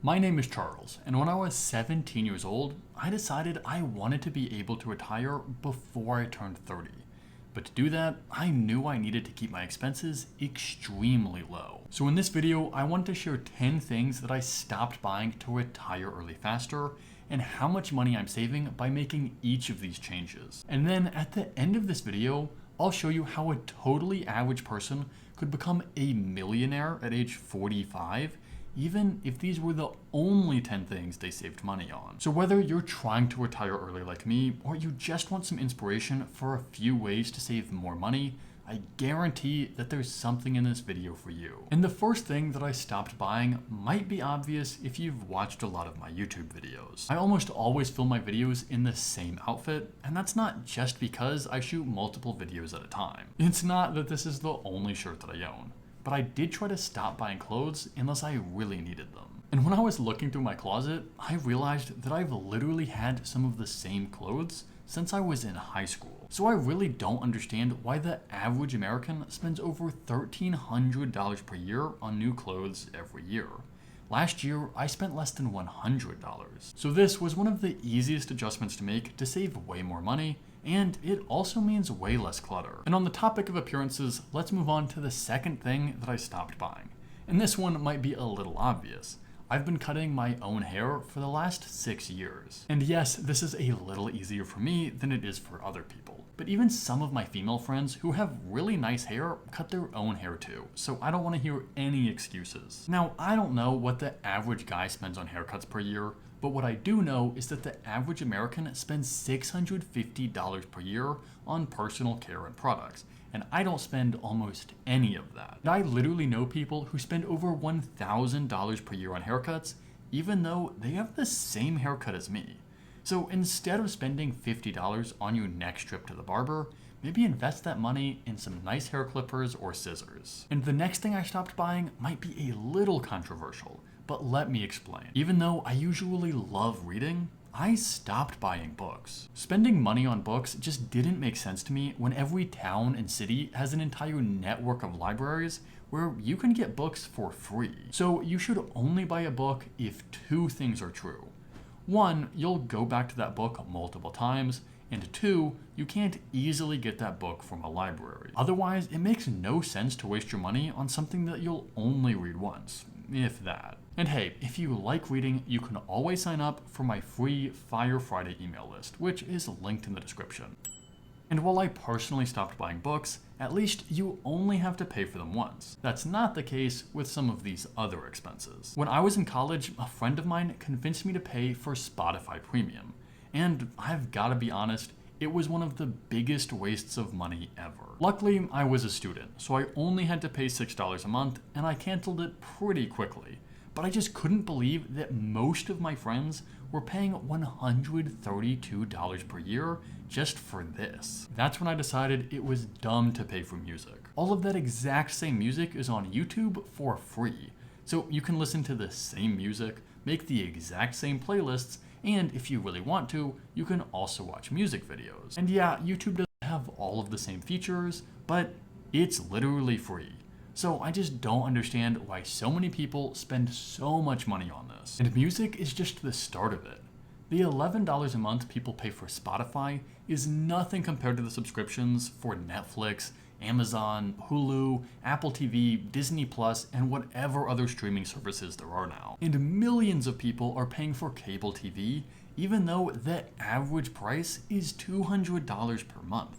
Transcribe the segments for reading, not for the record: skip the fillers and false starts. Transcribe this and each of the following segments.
My name is Charles, and when I was 17 years old, I decided I wanted to be able to retire before I turned 30. But to do that, I knew I needed to keep my expenses extremely low. So in this video, I want to share 10 things that I stopped buying to retire early faster, and how much money I'm saving by making each of these changes. And then at the end of this video, I'll show you how a totally average person could become a millionaire at age 45, even if these were the only 10 things they saved money on. So whether you're trying to retire early like me, or you just want some inspiration for a few ways to save more money, I guarantee that there's something in this video for you. And the first thing that I stopped buying might be obvious if you've watched a lot of my YouTube videos. I almost always film my videos in the same outfit, and that's not just because I shoot multiple videos at a time. It's not that this is the only shirt that I own, but I did try to stop buying clothes unless I really needed them. And when I was looking through my closet, I realized that I've literally had some of the same clothes since I was in high school. So I really don't understand why the average American spends over $1,300 per year on new clothes every year. Last year, I spent less than $100. So this was one of the easiest adjustments to make to save way more money, and it also means way less clutter. And on the topic of appearances, let's move on to the second thing that I stopped buying. And this one might be a little obvious. I've been cutting my own hair for the last 6 years. And yes, this is a little easier for me than it is for other people. But even some of my female friends who have really nice hair cut their own hair too, so I don't want to hear any excuses. Now, I don't know what the average guy spends on haircuts per year, but what I do know is that the average American spends $650 per year on personal care and products, and I don't spend almost any of that. And I literally know people who spend over $1,000 per year on haircuts, even though they have the same haircut as me. So instead of spending $50 on your next trip to the barber, maybe invest that money in some nice hair clippers or scissors. And the next thing I stopped buying might be a little controversial, but let me explain. Even though I usually love reading, I stopped buying books. Spending money on books just didn't make sense to me when every town and city has an entire network of libraries where you can get books for free. So you should only buy a book if two things are true. One, you'll go back to that book multiple times, and two, you can't easily get that book from a library. Otherwise, it makes no sense to waste your money on something that you'll only read once, if that. And hey, if you like reading, you can always sign up for my free Fire Friday email list, which is linked in the description. And while I personally stopped buying books, at least you only have to pay for them once. That's not the case with some of these other expenses. When I was in college, a friend of mine convinced me to pay for Spotify Premium. And I've gotta be honest, it was one of the biggest wastes of money ever. Luckily, I was a student, so I only had to pay $6 a month, and I canceled it pretty quickly. But I just couldn't believe that most of my friends were paying $132 per year just for this. That's when I decided it was dumb to pay for music. All of that exact same music is on YouTube for free. So you can listen to the same music, make the exact same playlists, and if you really want to, you can also watch music videos. And yeah, YouTube doesn't have all of the same features, but it's literally free. So I just don't understand why so many people spend so much money on this. And music is just the start of it. The $11 a month people pay for Spotify is nothing compared to the subscriptions for Netflix, Amazon, Hulu, Apple TV, Disney Plus, and whatever other streaming services there are now. And millions of people are paying for cable TV, even though the average price is $200 per month.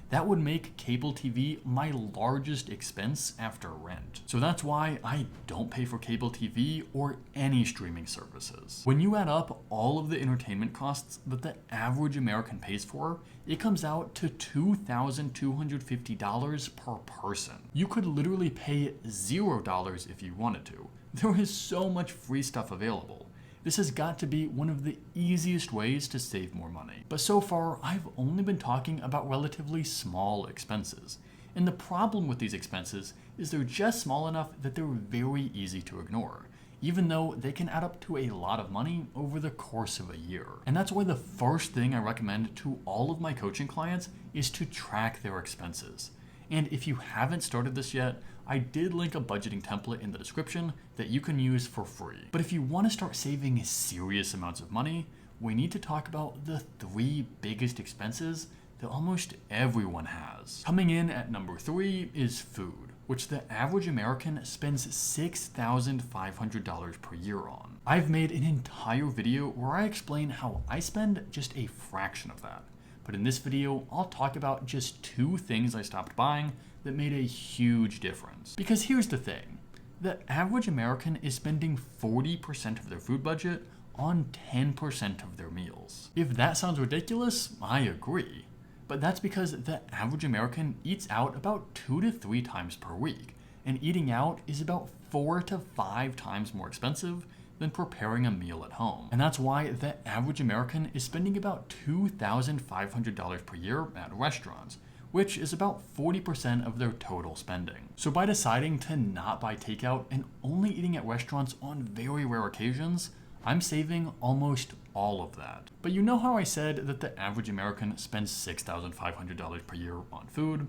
That would make cable TV my largest expense after rent. So that's why I don't pay for cable TV or any streaming services. When you add up all of the entertainment costs that the average American pays for, it comes out to $2,250 per person. You could literally pay $0 if you wanted to. There is so much free stuff available. This has got to be one of the easiest ways to save more money. But so far, I've only been talking about relatively small expenses. And the problem with these expenses is they're just small enough that they're very easy to ignore, even though they can add up to a lot of money over the course of a year. And that's why the first thing I recommend to all of my coaching clients is to track their expenses. And if you haven't started this yet, I did link a budgeting template in the description that you can use for free. But if you want to start saving serious amounts of money, we need to talk about the 3 biggest expenses that almost everyone has. Coming in at number 3 is food, which the average American spends $6,500 per year on. I've made an entire video where I explain how I spend just a fraction of that. But in this video, I'll talk about just 2 things I stopped buying that made a huge difference. Because here's the thing, the average American is spending 40% of their food budget on 10% of their meals. If that sounds ridiculous, I agree. But that's because the average American eats out about 2 to 3 times per week, and eating out is about 4 to 5 times more expensive than preparing a meal at home. And that's why the average American is spending about $2,500 per year at restaurants, which is about 40% of their total spending. So by deciding to not buy takeout and only eating at restaurants on very rare occasions, I'm saving almost all of that. But you know how I said that the average American spends $6,500 per year on food?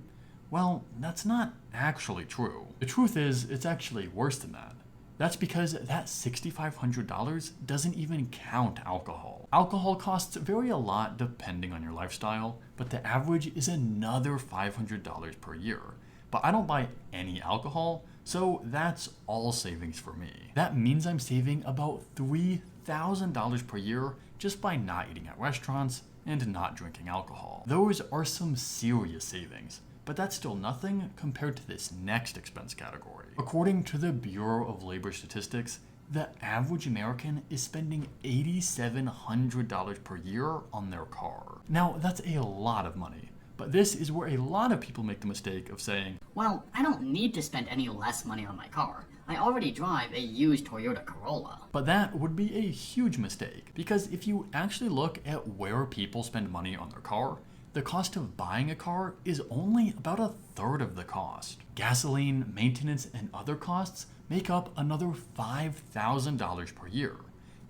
Well, that's not actually true. The truth is, it's actually worse than that. That's because that $6,500 doesn't even count alcohol. Alcohol costs vary a lot depending on your lifestyle, but the average is another $500 per year. But I don't buy any alcohol, so that's all savings for me. That means I'm saving about $3,000 per year just by not eating at restaurants and not drinking alcohol. Those are some serious savings, but that's still nothing compared to this next expense category. According to the Bureau of Labor Statistics, the average American is spending $8,700 per year on their car. Now, that's a lot of money, but this is where a lot of people make the mistake of saying, well, I don't need to spend any less money on my car. I already drive a used Toyota Corolla. But that would be a huge mistake, because if you actually look at where people spend money on their car, the cost of buying a car is only about 1/3 of the cost. Gasoline, maintenance, and other costs make up another $5,000 per year.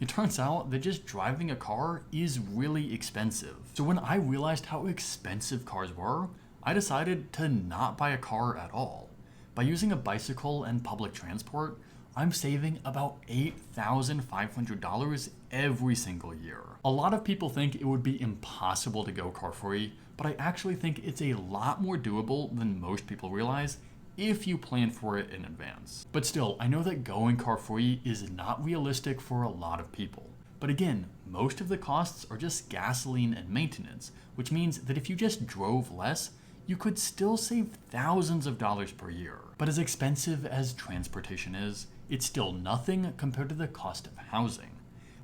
It turns out that just driving a car is really expensive. So when I realized how expensive cars were, I decided to not buy a car at all. By using a bicycle and public transport, I'm saving about $8,500 every single year. A lot of people think it would be impossible to go car free, but I actually think it's a lot more doable than most people realize if you plan for it in advance. But still, I know that going car free is not realistic for a lot of people. But again, most of the costs are just gasoline and maintenance, which means that if you just drove less, you could still save thousands of dollars per year. But as expensive as transportation is, it's still nothing compared to the cost of housing.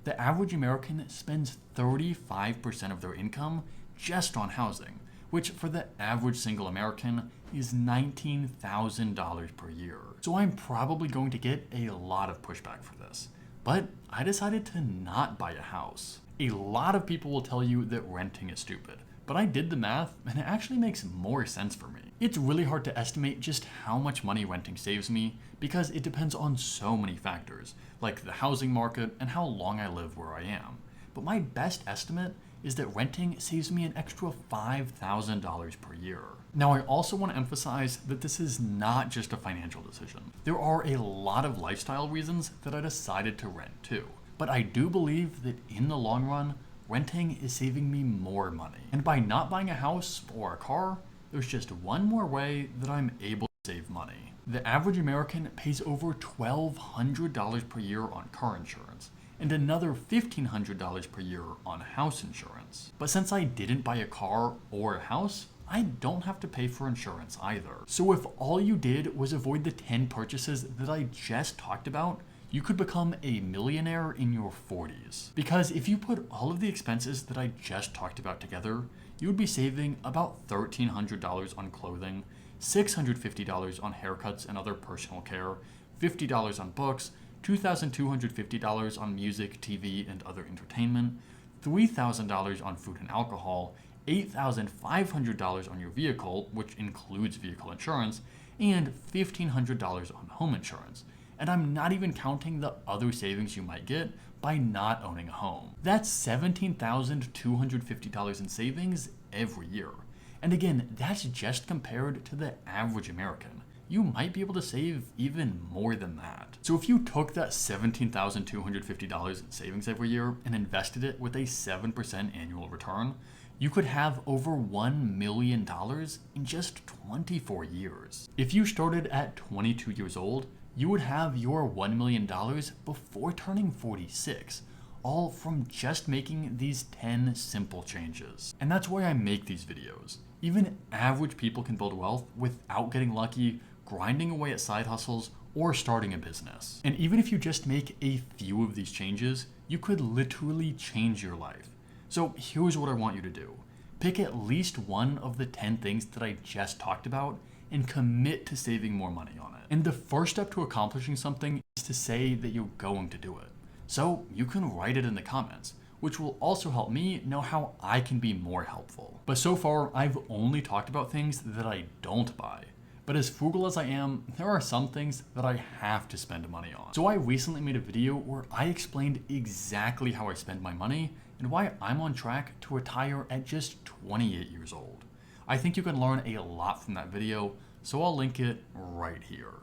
The average American spends 35% of their income just on housing, which for the average single American is $19,000 per year. So I'm probably going to get a lot of pushback for this, but I decided to not buy a house. A lot of people will tell you that renting is stupid, but I did the math and it actually makes more sense for me. It's really hard to estimate just how much money renting saves me because it depends on so many factors, like the housing market and how long I live where I am. But my best estimate is that renting saves me an extra $5,000 per year. Now, I also want to emphasize that this is not just a financial decision. There are a lot of lifestyle reasons that I decided to rent too. But I do believe that in the long run, renting is saving me more money. And by not buying a house or a car, there's just one more way that I'm able to save money. The average American pays over $1,200 per year on car insurance, and another $1,500 per year on house insurance. But since I didn't buy a car or a house, I don't have to pay for insurance either. So if all you did was avoid the 10 purchases that I just talked about, you could become a millionaire in your 40s. Because if you put all of the expenses that I just talked about together, you would be saving about $1,300 on clothing, $650 on haircuts and other personal care, $50 on books, $2,250 on music, TV, and other entertainment, $3,000 on food and alcohol, $8,500 on your vehicle, which includes vehicle insurance, and $1,500 on home insurance. And I'm not even counting the other savings you might get by not owning a home. That's $17,250 in savings every year. And again, that's just compared to the average American. you might be able to save even more than that. So if you took that $17,250 in savings every year and invested it with a 7% annual return, you could have over $1 million in just 24 years. If you started at 22 years old, you would have your $1 million before turning 46, all from just making these 10 simple changes. And that's why I make these videos. Even average people can build wealth without getting lucky, grinding away at side hustles, or starting a business. And even if you just make a few of these changes, you could literally change your life. So here's what I want you to do. Pick at least one of the 10 things that I just talked about and commit to saving more money on it. And the first step to accomplishing something is to say that you're going to do it. So you can write it in the comments, which will also help me know how I can be more helpful. But so far, I've only talked about things that I don't buy. But as frugal as I am, there are some things that I have to spend money on. So I recently made a video where I explained exactly how I spend my money and why I'm on track to retire at just 28 years old. I think you can learn a lot from that video, so I'll link it right here.